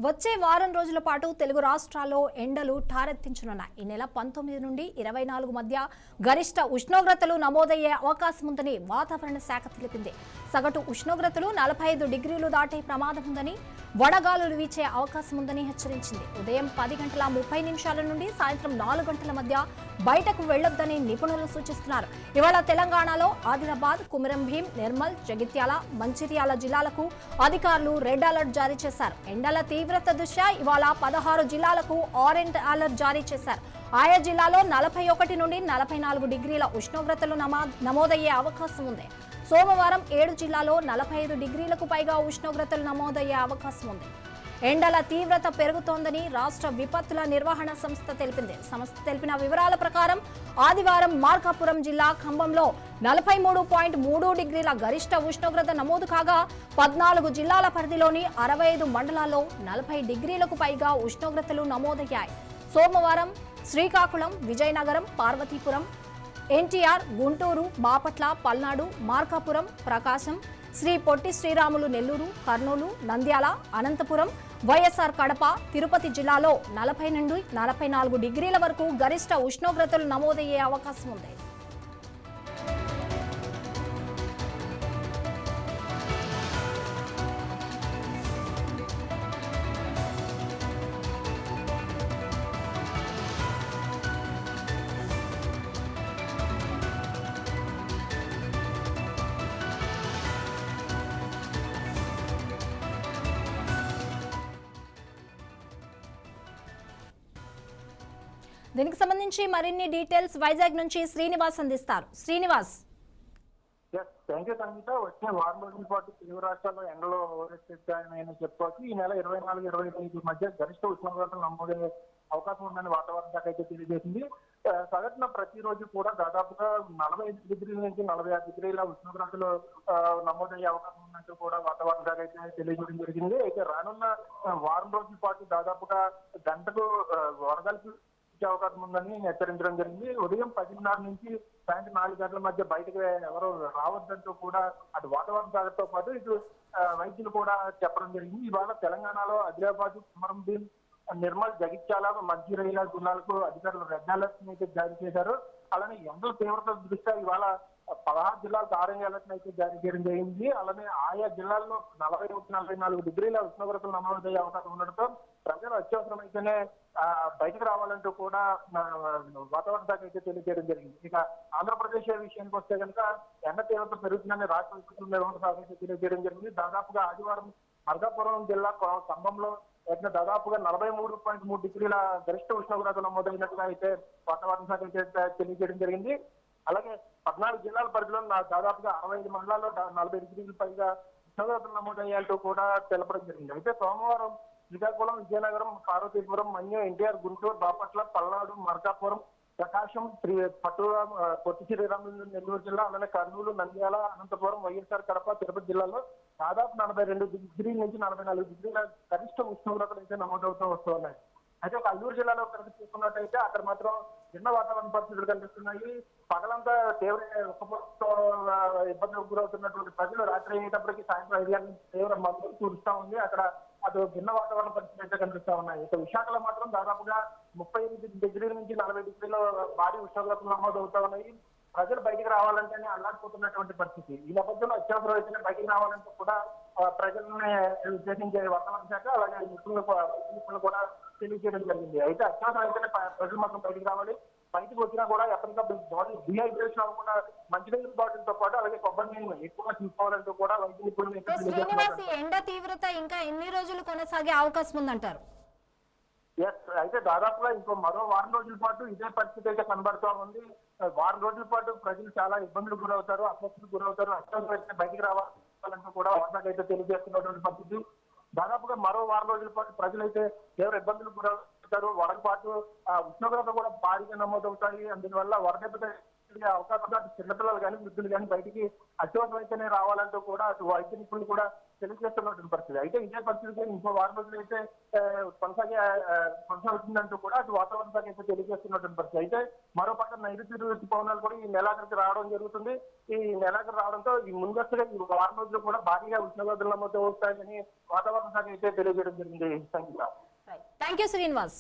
వచ్చే వారం రోజుల పాటు తెలుగు రాష్ట్రాల్లో ఎండలు ఠారెత్తించనున్నాయి. ఈ నెల 19 నుండి 24 మధ్య గరిష్ట ఉష్ణోగ్రతలు నమోదయ్యే అవకాశం ఉందని వాతావరణ శాఖ తెలిపింది. సగటు ఉష్ణోగ్రతలు 45 డిగ్రీలు దాటే ప్రమాదం ఉందని, వడగాలులు వీచే అవకాశం ఉందని హెచ్చరించింది. ఉదయం 10:30 నుండి సాయంత్రం 4 గంటల మధ్య బయటకు వెళ్లొద్దని నిపుణులు సూచిస్తున్నారు. ఇవాళ తెలంగాణలో ఆదిలాబాద్, కుమరం భీం, నిర్మల్, జగిత్యాల, మంచిర్యాల జిల్లాలకు అధికారులు రెడ్ అలర్ట్ జారీ చేశారు. ఎండల తీవ్రత దృష్ట్యా ఇవాళ 16 జిల్లాలకు ఆరెంజ్ అలర్ట్ జారీ చేశారు. ఆయా జిల్లాలో 41 నుండి 44 డిగ్రీల ఉష్ణోగ్రతలు నమోదయ్యే అవకాశం ఉంది. సోమవారం 7 జిల్లాలో 45 డిగ్రీలకు పైగా ఉష్ణోగ్రతలు నమోదయ్యే అవకాశం ఉంది. ఎండల తీవ్రత పెరుగుతోందని రాష్ట్ర విపత్తుల నిర్వహణ సంస్థ తెలిపింది. సంస్థ తెలిపిన వివరాల ప్రకారం ఆదివారం మార్కాపురం జిల్లా ఖమ్మంలో 43.3 డిగ్రీల గరిష్ట ఉష్ణోగ్రత నమోదు కాగా 14 జిల్లాల పరిధిలోని 65 మండలాల్లో 40 డిగ్రీలకు పైగా ఉష్ణోగ్రతలు నమోదయ్యాయి. సోమవారం శ్రీకాకుళం, విజయనగరం, పార్వతీపురం, ఎన్టీఆర్, గుంటూరు, బాపట్ల, పల్నాడు, మార్కాపురం, ప్రకాశం, శ్రీ పొట్టి శ్రీరాములు నెల్లూరు, కర్నూలు, నంద్యాల, అనంతపురం, వైఎస్ఆర్ కడప, తిరుపతి జిల్లాలో 40 నుండి 44 డిగ్రీల వరకు గరిష్ట ఉష్ణోగ్రతలు నమోదయ్యే అవకాశం ఉంది. దీనికి సంబంధించి మరిన్ని డీటెయిల్స్ వైజాగ్ నుంచి శ్రీనివాస్ అందిస్తారు. శ్రీనివాస్. థ్యాంక్ యూ సంగీత. వచ్చే వారం రోజుల పాటు తెలుగు రాష్ట్రాల్లో ఎండలో ఓరెత్తాయని చెప్పుకోవచ్చు. ఈ నెల 24-25 మధ్య గరిష్ట ఉష్ణోగ్రతలు నమోదయ్యే అవకాశం ఉందని వాతావరణ శాఖ అయితే తెలియజేసింది. సగటున ప్రతిరోజు కూడా దాదాపుగా 45 డిగ్రీల నుంచి 46 డిగ్రీల ఉష్ణోగ్రతలు నమోదయ్యే అవకాశం ఉన్నట్టు కూడా వాతావరణ శాఖ అయితే తెలియజేయడం జరిగింది. అయితే రానున్న వారం రోజుల పాటు దాదాపుగా గంటకు వడగల్పు అవకాశం ఉందని హెచ్చరించడం జరిగింది. ఉదయం 10:30 నుంచి సాయంత్రం 4 గంటల మధ్య బయటకు ఎవరు రావద్దంటూ కూడా అటు వాతావరణ శాఖతో పాటు ఇటు వైద్యులు కూడా చెప్పడం జరిగింది. ఇవాళ తెలంగాణలో ఆదిలాబాద్, కుమరం భీం, నిర్మల్, జగిత్యాల, మంచిర్యాల జిల్లాలకు అధికారులు రెడ్ అలర్ట్ అయితే జారీ చేశారు. అలానే ఎండల తీవ్రత దృష్ట్యా ఇవాళ 16 జిల్లాలకు ఆరెంజ్ అలర్ట్ అయితే జారీ చేయడం జరిగింది. అలానే ఆయా జిల్లాల్లో 41-44 డిగ్రీల ఉష్ణోగ్రతలు నమోదయ్యే అవకాశం ఉండడంతో ప్రజలు అత్యవసరమైతేనే బయటకు రావాలంటూ కూడా వాతావరణ శాఖ అయితే తెలియజేయడం జరిగింది. ఇక ఆంధ్రప్రదేశ్ విషయానికి వస్తే కనుక ఎండ తీవ్రత పెరుగుతుందని రాష్ట్ర విపత్తుల నిర్వహణ శాఖ అయితే తెలియజేయడం జరిగింది. దాదాపుగా ఆదివారం మార్కాపురం జిల్లా ఖమ్మంలో దాదాపుగా 43.3 డిగ్రీల గరిష్ట ఉష్ణోగ్రత నమోదైనట్టుగా అయితే వాతావరణ శాఖ అయితే తెలియజేయడం జరిగింది. అలాగే 14 జిల్లాల పరిధిలో దాదాపుగా 65 మండలాల్లో 40 డిగ్రీల పైగా ఉష్ణోగ్రతలు నమోదయ్యాయంటూ కూడా తెలపడం జరిగింది. అయితే సోమవారం శ్రీకాకుళం, విజయనగరం, పార్వతీపురం, మన్యం, ఎన్టీఆర్, గుంటూరు, బాపట్ల, పల్నాడు, మార్కాపురం, ప్రకాశం, పొట్టి శ్రీరాములు నెల్లూరు జిల్లా, అలానే కర్నూలు, నంద్యాల, అనంతపురం, వైఎస్ఆర్ కడప, తిరుపతి జిల్లాలో దాదాపు 42 డిగ్రీల నుంచి 44 డిగ్రీల గరిష్ట ఉష్ణోగ్రతలు అయితే నమోదవుతూ వస్తున్నాయి. అయితే ఒక అల్లూరు జిల్లాలో కనుక చూసుకున్నట్టయితే అక్కడ మాత్రం చిన్న వాతావరణ పరిస్థితులు కనిపిస్తున్నాయి. పగలంతా తీవ్ర ఉక్కపోతతో ఇబ్బందులకు గురవుతున్నటువంటి ప్రజలు రాత్రి అయ్యేటప్పటికి సాయంత్రం 5 గంటల తీవ్ర మందు కురుస్తా ఉంది. అక్కడ అటు భిన్న వాతావరణ పరిస్థితులు అయితే కనిపిస్తా ఉన్నాయి. ఇక విశాఖలో మాత్రం దాదాపుగా 38 డిగ్రీల నుంచి 40 డిగ్రీల భారీ ఉష్ణోగ్రతలు నమోదవుతా ఉన్నాయి. ప్రజలు బయటికి రావాలంటేనే అల్లాడిపోతున్నటువంటి పరిస్థితి. ఈ నేపథ్యంలో అత్యవసరం అయితే బయటికి రావాలంటే కూడా ప్రజల్ని ఉద్దేశించే వాతావరణ శాఖ అలాగే నిపుణులు కూడా తెలియజేయడం జరిగింది. అయితే అత్యవసరం అయితేనే ప్రజలు మాత్రం బయటికి రావాలి. బయటకు వచ్చినా కూడా ఎప్పటికప్పుడు బాడీ డిహైడ్రేషన్ అవ్వకుండా మంచినీళ్ళ బాటిల్తో పాటు అలాగే కొబ్బరి నీళ్ళు ఎక్కువగా తీసుకోవాలంటూ కూడా వైద్య నిపుణులు. ఎండ తీవ్రత ఇంకా ఎన్ని రోజులు కొనసాగే అవకాశం ఉందంటారు? అయితే దాదాపుగా ఇంకో మరో వారం రోజుల పాటు ఇదే పరిస్థితి అయితే కనబడుతూ ఉంది. వారం రోజుల పాటు ప్రజలు చాలా ఇబ్బందులకు గురవుతారు, అస్వస్థతకు గురవుతారు. అత్యవసరం బయటికి రావాలంటూ కూడా వార్తకు అయితే తెలియజేస్తున్నటువంటి పరిస్థితి. దాదాపుగా మరో వారం రోజుల పాటు ప్రజలైతే తీవ్ర ఇబ్బందులకు గురవుతారు. వడకు పాటు ఉష్ణోగ్రత కూడా భారీగా నమోదవుతాయి. అందువల్ల వడదెబ్బ తిరిగే అవకాశం ఉంది. అటు చిన్నపిల్లలు కానీ వృద్ధులు కానీ బయటికి అత్యవసరం అయితేనే రావాలంటూ కూడా అటు వైద్య నిపుణులు కూడా తెలియజేస్తున్నటువంటి పరిస్థితి. అయితే ఇదే పరిస్థితి ఇంకో వారం రోజులు అయితే కొనసాగుతుందంటూ కూడా అటు వాతావరణ శాఖ అయితే తెలియజేస్తున్నటువంటి పరిస్థితి. అయితే మరో పక్కన నైరుతి ఋతుపవనాలు కూడా ఈ నెలాఖరికి రావడం జరుగుతుంది. ఈ నెలాఖరు రావడంతో ఈ ముందస్తుగా ఈ వారం రోజులు కూడా భారీగా ఉష్ణోగ్రతలు నమోదు అవుతాయని వాతావరణ శాఖ అయితే తెలియజేయడం జరిగింది. సంగీత. Thank you Srinivas.